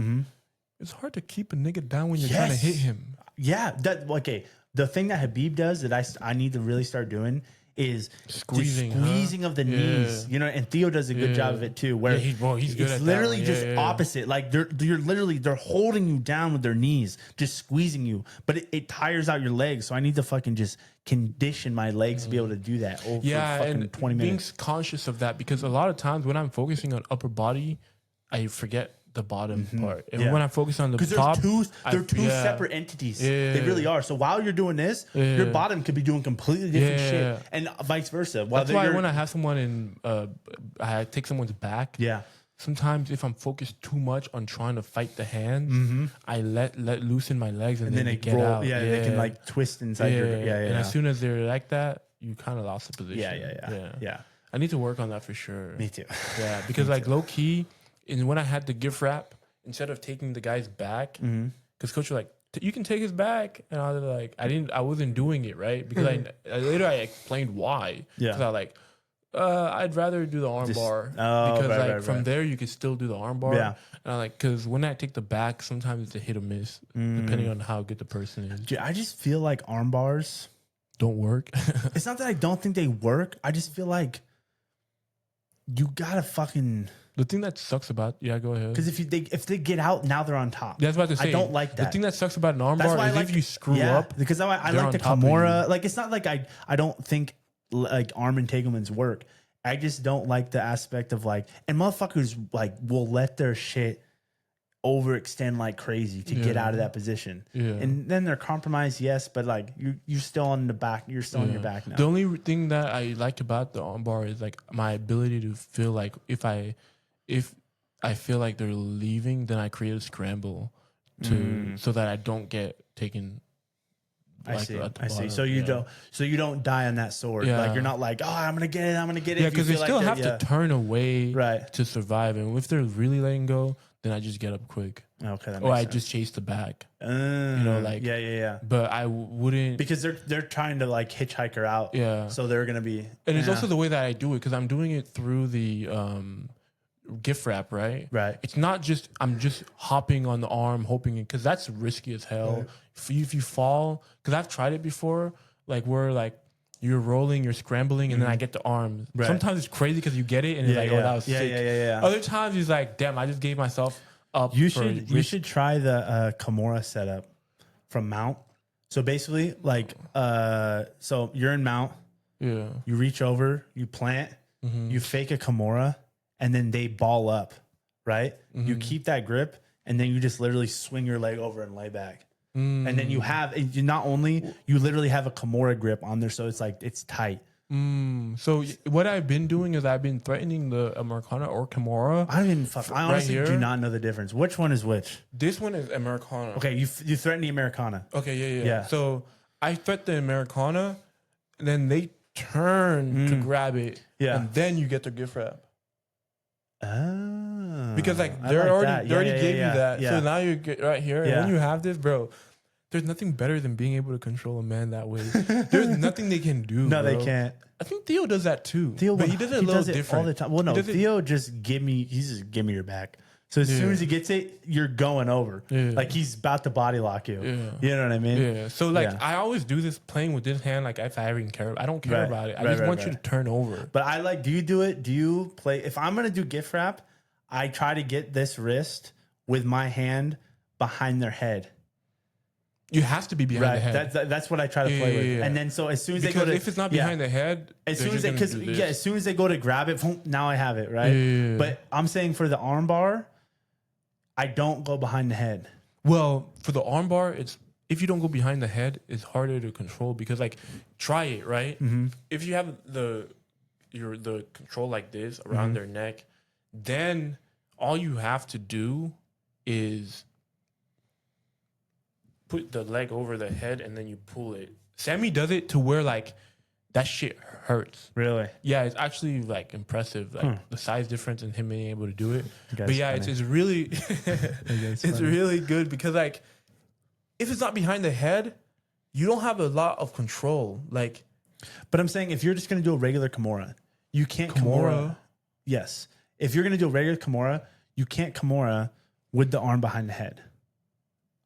It's hard to keep a nigga down when you're trying to hit him. Yeah, okay. The thing that Habib does that I need to really start doing is squeezing of the knees. You know, and Theo does a good job of it too. Where he's good it's at literally that just opposite. Like they're holding you down with their knees, just squeezing you. But it tires out your legs. So I need to fucking just condition my legs to be able to do that over fucking 20 minutes. Being conscious of that, because a lot of times when I'm focusing on upper body, I forget the bottom part. And when I focus on the top, they're two separate entities. They really are. So while you're doing this, your bottom could be doing completely different shit, and vice versa. That's why when I have someone I take someone's back. Yeah. Sometimes if I'm focused too much on trying to fight the hands, I let loosen my legs and then they get roll out. Yeah, they can like twist inside your. And as soon as they're like that, you kind of lost the position. Yeah. I need to work on that for sure. Me too. Yeah, because like low key. And when I had the gift wrap, instead of taking the guy's back, because coach was like, "You can take his back," and I was like, I wasn't doing it right, because later I explained why. Yeah, because I was like, I'd rather do the arm bar, because from there you can still do the arm bar. Yeah, and I like, because when I take the back, sometimes it's a hit or miss depending on how good the person is. Dude, I just feel like arm bars don't work. It's not that I don't think they work. I just feel like you gotta fucking. The thing that sucks about go ahead. Because if they get out, now they're on top. That's what I say. I don't like that. The thing that sucks about an armbar is if you screw up. Because I like the Kimura. Like, it's not like I don't think like arm entanglements work. I just don't like the aspect of like, and motherfuckers like will let their shit overextend like crazy to get out of that position. Yeah. And then they're compromised, yes, but like you're still on the back. You're still on your back now. The only thing that I like about the armbar is like my ability to feel like if I feel like they're leaving, then I create a scramble so that I don't get taken. I see. So you don't die on that sword. Yeah. Like you're not like, oh, I'm gonna get it. Yeah, because they still have to turn away right to survive, and if they're really letting go, then I just get up quick. Okay, that or makes I sense. just chase the back. Like yeah. But I wouldn't, because they're trying to like hitchhike her out. Yeah. So they're gonna be, and it's also the way that I do it because I'm doing it through the gift wrap, right? Right. It's not just I'm just hopping on the arm, hoping it because that's risky as hell. Right. If you fall, because I've tried it before, like where like you're rolling, you're scrambling, and then I get the arm. Right. Sometimes it's crazy because you get it and it's like, oh, that was sick. Yeah. Other times it's like, damn, I just gave myself up. You should try the Kimura setup from mount. So basically, like, so you're in mount. Yeah. You reach over, you plant, you fake a Kimura, and then they ball up, right? You keep that grip, and then you just literally swing your leg over and lay back. And then you literally have a Kimura grip on there, so it's like it's tight. So what I've been doing is I've been threatening the Americana or Kimura. I honestly do not know the difference. Which one is which? This one is Americana. Okay, you threaten the Americana. Okay, yeah. So I threat the Americana, and then they turn to grab it, and then you get the gift wrap. Oh, because like they already gave you that. Yeah. So now you get right here, and when you have this, bro, there's nothing better than being able to control a man that way. There's nothing they can do. No, bro. they can't. I think Theo does that too. But he does it a little different all the time. Well, no, Theo just give me your back. So as soon as he gets it, you're going over. Yeah. Like he's about to body lock you. Yeah. You know what I mean? Yeah. So like I always do this playing with this hand. Like if I even care, I don't care about it. I just want you to turn over. But I like. Do you do it? Do you play? If I'm gonna do gift wrap, I try to get this wrist with my hand behind their head. You have to be behind the head. That's what I try to play with. Yeah. And then so as soon as they go to, if it's not behind the head, as soon as they go to grab it, now I have it right. Yeah. But I'm saying for the arm bar, I don't go behind the head. Well, for the arm bar, it's if you don't go behind the head, it's harder to control because like try it right. If you have the control like this around their neck, then all you have to do is put the leg over the head and then you pull it. Sammy does it to where like that shit hurts. Really? Yeah, it's actually like impressive, like the size difference in him being able to do it. But yeah, it's really it's really good because like if it's not behind the head, you don't have a lot of control. Like, but I'm saying if you're just gonna do a regular Kimura, you can't Kimura. Yes, if you're gonna do a regular Kimura, you can't Kimura with the arm behind the head.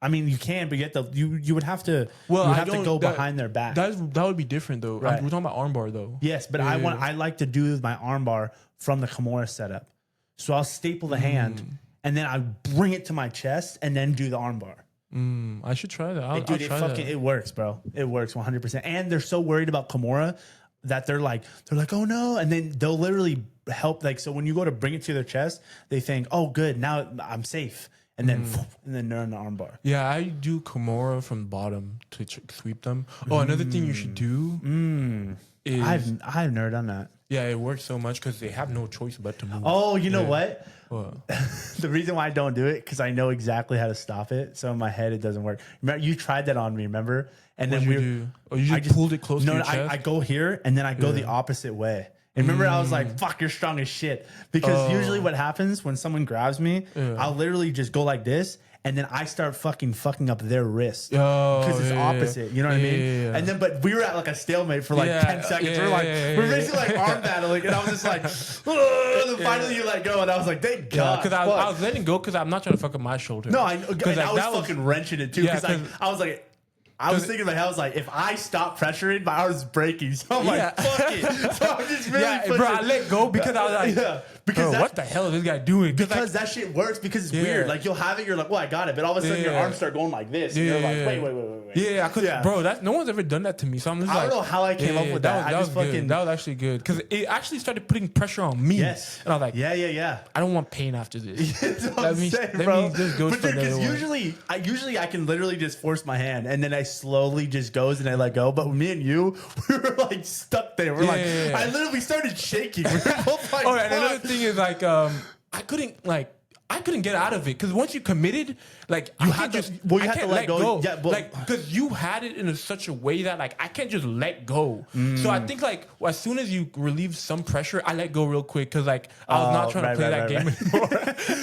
I mean, you can, but you would have to. Well, you have to go behind their back. That would be different, though. Right. We're talking about armbar, though. Yes, but I like to do my armbar from the Kimura setup. So I'll staple the hand, and then I bring it to my chest, and then do the armbar. I should try that. It works, bro. It works 100%. And they're so worried about Kimura that they're like, oh no, and then they'll literally help. Like, so when you go to bring it to their chest, they think, oh, good, now I'm safe. And then they're in the armbar. Yeah, I do Kimura from the bottom to sweep them. Oh, another thing you should do is I've never done that. Yeah, it works so much because they have no choice but to move. Oh, you know what? The reason why I don't do it because I know exactly how to stop it. So in my head, it doesn't work. Remember, you tried that on me. Remember? And what then you just pulled it close to your chest? I go here and then I go the opposite way. And remember, I was like, fuck, you're strong as shit. Because usually what happens when someone grabs me, I'll literally just go like this. And then I start fucking up their wrist. Because it's opposite. You know what I mean? Yeah. And then, but we were at like a stalemate for like 10 seconds. We're basically like arm battling. And I was just like, and then finally you let go. And I was like, thank God. Because I was letting go because I'm not trying to fuck up my shoulder. No, I was fucking wrenching it too. Because I was like, I was thinking in my head, I was like, if I stop pressuring, my arm's breaking. So I'm like, fuck it. So I'm just really bro, I let go because I was like, because what the hell is this guy doing? Because that shit works because it's weird. Like, you'll have it, you're like, well, I got it. But all of a sudden, your arms start going like this. And you're like, wait. Yeah, bro, no one's ever done that to me. So I'm just I don't know how I came up with that. That was actually good. Because it actually started putting pressure on me. Yes. And I was like, yeah. I don't want pain after this. That's what I'm saying, bro. Because usually I can literally just force my hand and then I slowly just goes and I let go. But me and you, we were like stuck there. We're I literally started shaking. We were both like, and another thing is like, I couldn't like, I couldn't get out of it because once you committed, like you had to let go. Yeah, but like because you had it in such a way that like I can't just let go. So I think like as soon as you relieve some pressure, I let go real quick because like I was not trying to play that game anymore.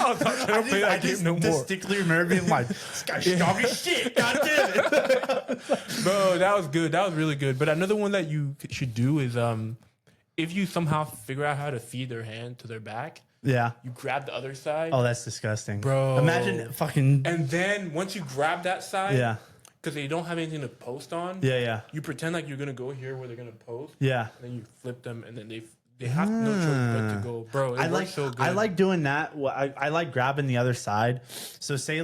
I was not trying to play that game no more. I distinctly remember being like, "This guy's strong as shit." God damn it, bro. That was good. That was really good. But another one that you should do is if you somehow figure out how to feed their hand to their back. Yeah. You grab the other side. Oh, that's disgusting. Bro. Imagine fucking... And then once you grab that side, yeah, because they don't have anything to post on, yeah, you pretend like you're going to go here where they're going to post. Yeah. And then you flip them, and then they have no choice but to go. Bro, it works so good. I like doing that. I like grabbing the other side. So say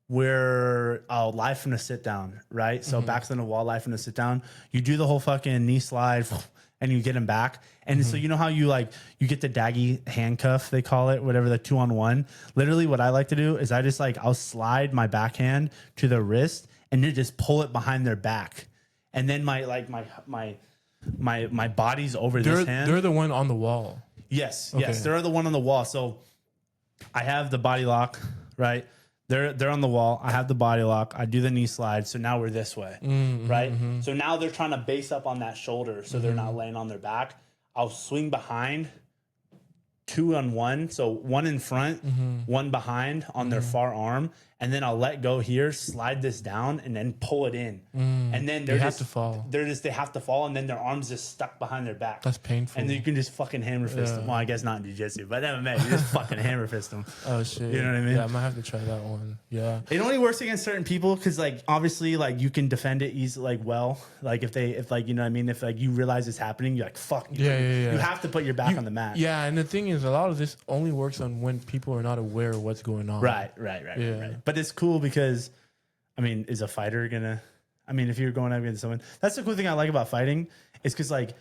we're live from the sit down, right? So backs on the wall, live from the sit down. You do the whole fucking knee slide, and you get him back. And so you know how you get the daggy handcuff, they call it, whatever, the 2-on-1. Literally what I like to do is I'll slide my backhand to their wrist and then just pull it behind their back. And then my body's over this hand. They're the one on the wall. Yes, okay. Yes, they're the one on the wall. So I have the body lock, right? They're on the wall. I have the body lock. I do the knee slide. So now we're this way, right? So now they're trying to base up on that shoulder so they're not laying on their back. I'll swing behind, 2-on-1. So one in front, one behind on their far arm. And then I'll let go here, slide this down, and then pull it in. And then they have to fall. They have to fall, and then their arms just stuck behind their back. That's painful. And then you can just fucking hammer fist them. Well, I guess not in jiu-jitsu, but MMA, you just fucking hammer fist them. Oh shit! You know what I mean? Yeah, I might have to try that one. Yeah. It only works against certain people because, like, obviously, like you can defend it easily, like well. Like if you know what I mean, if like you realize it's happening, you're like fuck. You have to put your back on the mat. Yeah, and the thing is, a lot of this only works on when people are not aware of what's going on. Right. But it's cool because, I mean, is a fighter gonna? I mean, if you're going up against someone, that's the cool thing I like about fighting is because, like,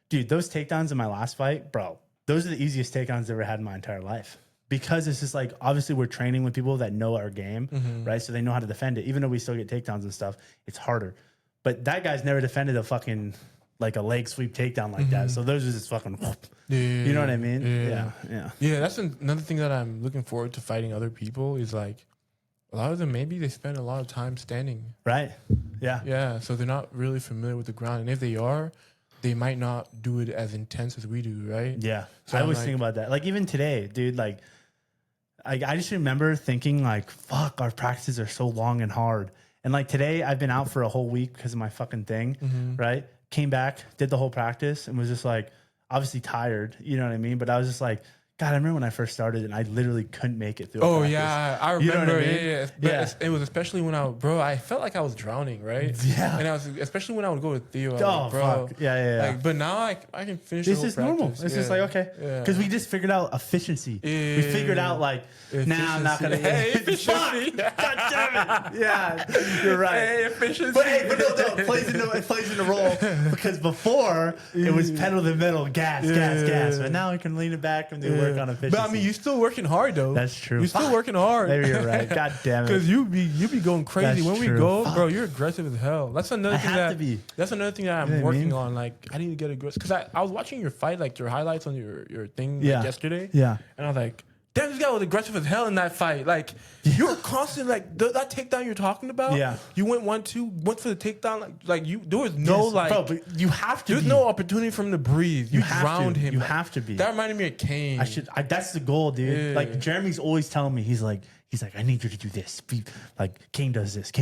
dude, those takedowns in my last fight, bro, those are the easiest takedowns I've ever had in my entire life. Because it's just like, obviously, we're training with people that know our game, right? So they know how to defend it. Even though we still get takedowns and stuff, it's harder. But that guy's never defended a fucking like a leg sweep takedown like that. So those are just fucking. You know what I mean? Yeah. That's another thing that I'm looking forward to fighting other people is like. A lot of them, maybe they spend a lot of time standing. Right. Yeah. Yeah. So they're not really familiar with the ground. And if they are, they might not do it as intense as we do, right? Yeah. So I always think about that. Like even today, dude, like I just remember thinking like, fuck, our practices are so long and hard. And like today I've been out for a whole week because of my fucking thing, right? Came back, did the whole practice and was just like, obviously tired, you know what I mean? But I was just like, God, I remember when I first started and I literally couldn't make it through. Oh, practice. Yeah. I remember. You know what I mean? Yeah. But it was especially when I felt like I was drowning, right? Yeah. And especially when I would go with Theo. Oh, like, bro. Fuck. Yeah. Like, but now I can finish this the whole is practice. Normal. It's just like, okay. Because we just figured out efficiency. We figured out like, now I'm not going to. Hey, efficiency. God damn it. Yeah, you're right. Hey, efficiency. But no, it plays in the role because before it was pedal to the metal, gas. But now we can lean it back and do work on efficiency. But I mean, you're still working hard though. That's true. You're still working hard. Maybe you're right. God damn it. Because you be going crazy. That's when true. we go, Fuck. bro, you're aggressive as hell. That's another thing that's another thing that I'm working on. Like I need to get aggressive. Because I was watching your fight, like your highlights on your thing like, yesterday. Yeah. And I was like, damn, this guy was aggressive as hell in that fight. Like, you were constant, like, that takedown you're talking about. Yeah. You went 1-2, went for the takedown. Like there was no, bro, but you have to There's no opportunity for him to breathe. You drowned him. You have to be. That reminded me of Kane. That's the goal, dude. Yeah. Like, Jeremy's always telling me, he's like, I need you to do this. Like, Kane does this.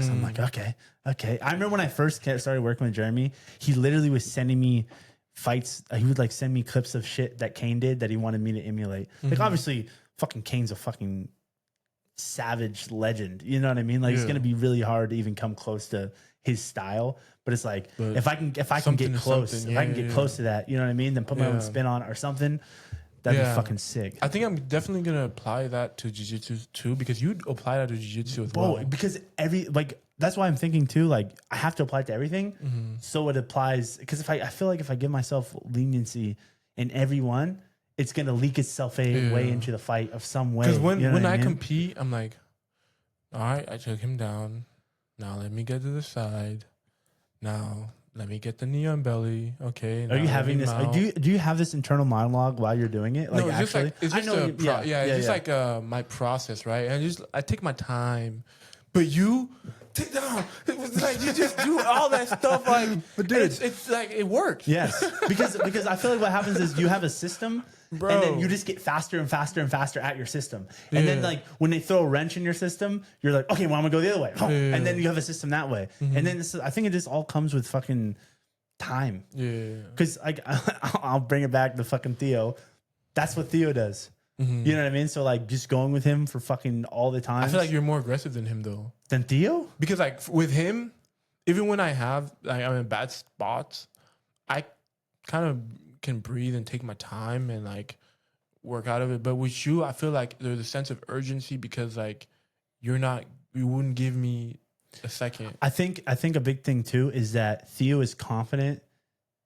I'm like, okay. I remember when I first started working with Jeremy, he literally was sending me fights. He would like send me clips of shit that Kane did that he wanted me to emulate. Like obviously fucking Kane's a fucking savage legend. You know what I mean? Like it's gonna be really hard to even come close to his style. But it's like if I can get close, close to that, you know what I mean? Then put my own spin on it or something. That'd be fucking sick. I think I'm definitely gonna apply that to jiu-jitsu too, because you apply that to jiu-jitsu as well. Because that's why I'm thinking too, like I have to apply it to everything. So it applies because if I feel like if I give myself leniency in every one, it's gonna leak itself way into the fight of some way. Because when I compete, I'm like, all right, I took him down. Now let me get to the side. Now let me get the knee on belly. Okay. Are you having this? Do you have this internal monologue while you're doing it? Like, no, it's actually, just like, it's just it's just like my process, right? And I take my time, but you take down. Like you just do all that stuff, like, but dude, it's like it works. Yes, because I feel like what happens is you have a system. Bro. And then you just get faster and faster and faster at your system. And then like when they throw a wrench in your system, you're like, okay, well, I'm gonna go the other way. And then you have a system that way. And then I think it just all comes with fucking time. Yeah. Because like I'll bring it back to fucking Theo. That's what Theo does. You know what I mean? So like just going with him for fucking all the time. I feel like you're more aggressive than him though. Than Theo? Because like with him, even when I'm in bad spots, I kind of can breathe and take my time and like work out of it. But with you, I feel like there's a sense of urgency because like you wouldn't give me a second. I think a big thing too is that Theo is confident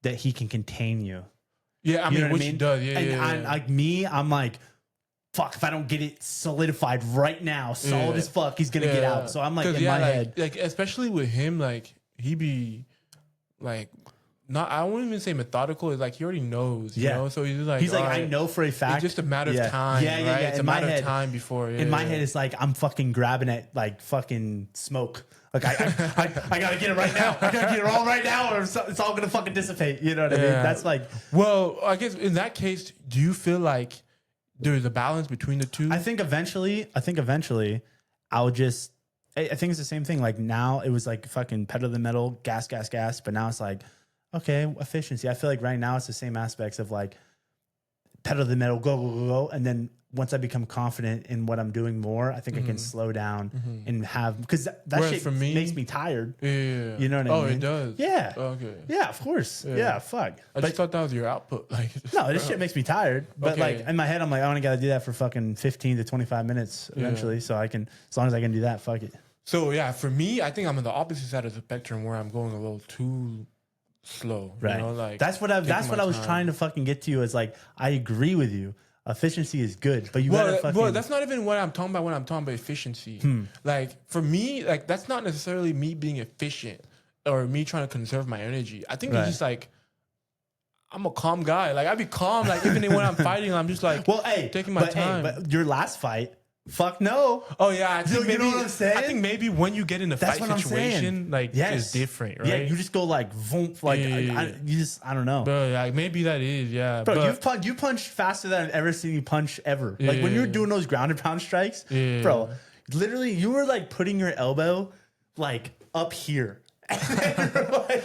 that he can contain you. Yeah, I mean, which he does. Yeah, and like me, I'm like, fuck, if I don't get it solidified right now, solid as fuck, he's gonna get out. So I'm like in my head. Like especially with him, like he be like I wouldn't even say methodical. It's like he already knows, you know? So he's like, I know for a fact. It's just a matter of time, right? It's a matter of time before. In my head, it's like I'm fucking grabbing at like fucking smoke. Like I gotta get it right now. I gotta get it all right now, or it's all gonna fucking dissipate. You know what I mean? That's like. Well, I guess in that case, do you feel like there's a balance between the two? I think eventually, I'll just. I think it's the same thing. Like now, it was like fucking pedal to the metal, gas, but now it's like. Okay, efficiency. I feel like right now it's the same aspects of like pedal to the metal, go. And then once I become confident in what I'm doing more, I think I can slow down and have, because that shit for me, makes me tired. Yeah. You know what I mean? Oh, it does? Yeah. Okay. Yeah, of course. Yeah, fuck. I just thought that was your output. Like, no, this shit makes me tired. But like in my head, I'm like, I only got to do that for fucking 15 to 25 minutes eventually. So I can, as long as I can do that, fuck it. So yeah, for me, I think I'm on the opposite side of the spectrum where I'm going a little too slow, right? You know, like that's what I was trying to fucking get to you. Is like I agree with you. Efficiency is good, but you gotta fucking. Well, that's not even what I'm talking about when I'm talking about efficiency. Like for me, like that's not necessarily me being efficient or me trying to conserve my energy. I think it's just like I'm a calm guy. Like I be calm. Like even when I'm fighting, I'm just like taking my time. But your last fight. Fuck no. Oh yeah, I think you know what I'm saying? I think maybe when you get in a fight situation, like it's different, right? Yeah, you just go like voom, like I don't know. Bro, like maybe that is, Bro, you punched faster than I've ever seen you punch ever. Like when you're doing those ground and pound strikes, bro, literally you were like putting your elbow like up here. And you're like,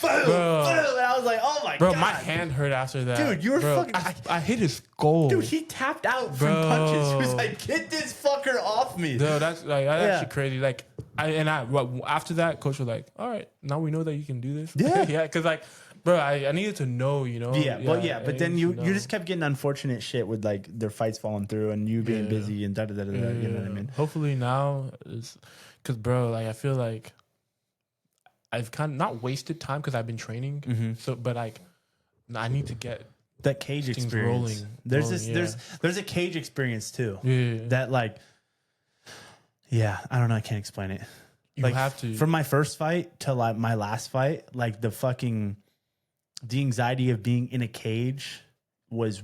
and I was like, oh my god. Bro, my hand hurt after that. Dude, you were fucking. I hit his skull. Dude, he tapped out from punches. He was like, get this fucker off me. Dude, that's actually crazy. Like, after that, coach was like, all right, now we know that you can do this. Yeah. Yeah, because like, bro, I needed to know, you know? But then you just kept getting unfortunate shit with like their fights falling through and you being busy and you know what I mean? Hopefully now, because bro, like I feel like I've kind of not wasted time because I've been training. So, but like, I need to get that cage experience. There's a cage experience too. Yeah. That like, I don't know. I can't explain it. You have to. From my first fight to like my last fight, like the anxiety of being in a cage was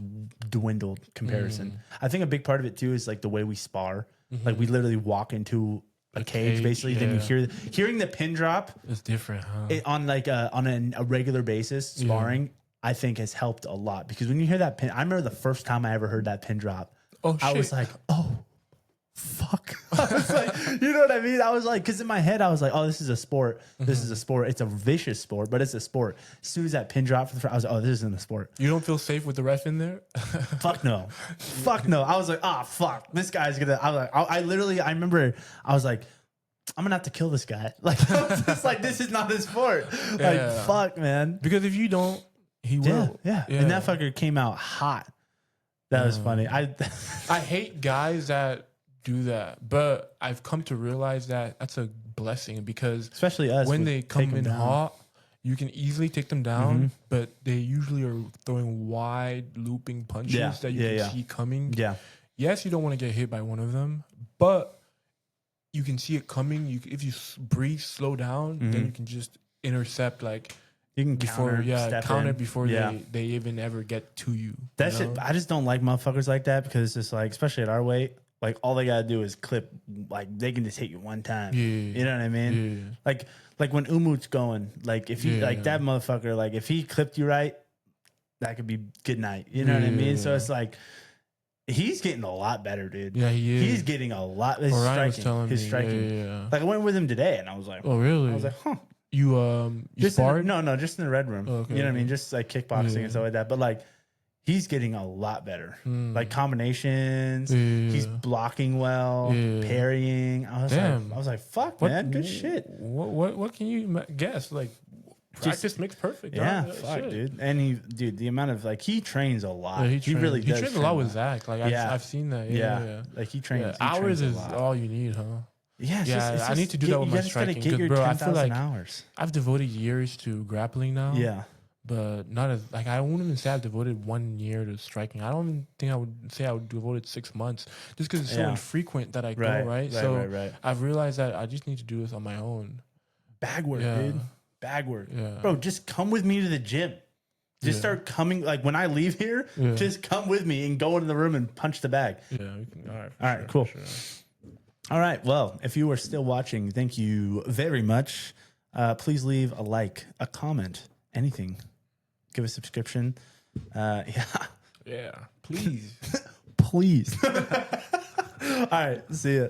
dwindled comparison. I think a big part of it too is like the way we spar. Like we literally walk into a cage basically. Then you hearing the pin drop. It's different, huh? On like on a regular basis sparring, I think has helped a lot because when you hear that pin, I remember the first time I ever heard that pin drop. I was like, oh fuck. I was like, you know what I mean? I was like, because in my head I was like, oh, this is a sport. This is a sport. It's a vicious sport, but it's a sport. As soon as that pin dropped for the I was like, oh, this isn't a sport. You don't feel safe with the ref in there? Fuck no. Fuck no. I was like, fuck. This guy's gonna. I was like, I remember I was like, I'm gonna have to kill this guy. Like, I was just like, this is not a sport. Like, fuck, man. Because if you don't, he will. Yeah. And that fucker came out hot. That was funny. I hate guys that do that, but I've come to realize that that's a blessing because especially us when they come in hot, you can easily take them down, but they usually are throwing wide looping punches that you can see coming. Yeah. Yes, you don't want to get hit by one of them, but you can see it coming. If you breathe, slow down, then you can just intercept like You can before counter before Yeah. they even ever get to you. That's you know? it. I just don't like motherfuckers like that because it's just like, especially at our weight, like all they gotta do is clip. Like they can just hit you one time. Yeah. You know what I mean? Yeah. Like when Umut's going, like if he Yeah. that motherfucker, like if he clipped you right, that could be good night. You know what I mean? So it's like he's getting a lot better, dude. Yeah, he is. He's getting a lot. His Orion was striking. telling His me. striking. Yeah. Like I went with him today, and I was like, Oh, really? I was like, huh. You Just sparred? no, just in the red room. Oh, okay, You know what I okay. mean? Just like kickboxing and stuff like that. But like, he's getting a lot better. Like combinations. Yeah. He's blocking well, parrying. I was like, fuck, man, good shit. What can you guess? Like, practice makes perfect. Yeah, dog. fuck, Shit. dude. And the amount of like he trains a lot. Yeah, he really does. He trains a lot with Zach. Like I've seen that. Yeah, like he trains. Yeah. He Hours trains a is lot. all you need, huh? Yeah, it's Yeah, just I need to do that with my striking. Because, bro, I feel like hours. I've devoted years to grappling now. Yeah, but not as like I wouldn't even say I've devoted 1 year to striking. I don't even think I would say I would devoted 6 months just because it's so infrequent that I go right. So I've realized that I just need to do this on my own. Bag work, dude. Bag work, Yeah. bro. Just come with me to the gym. Just start coming. Like when I leave here, just come with me and go into the room and punch the bag. Yeah. We can, all right. Cool. Sure. All right. Well, if you are still watching, thank you very much. Please leave a like, a comment, anything. Give a subscription. Yeah. Please. Please. All right. See ya.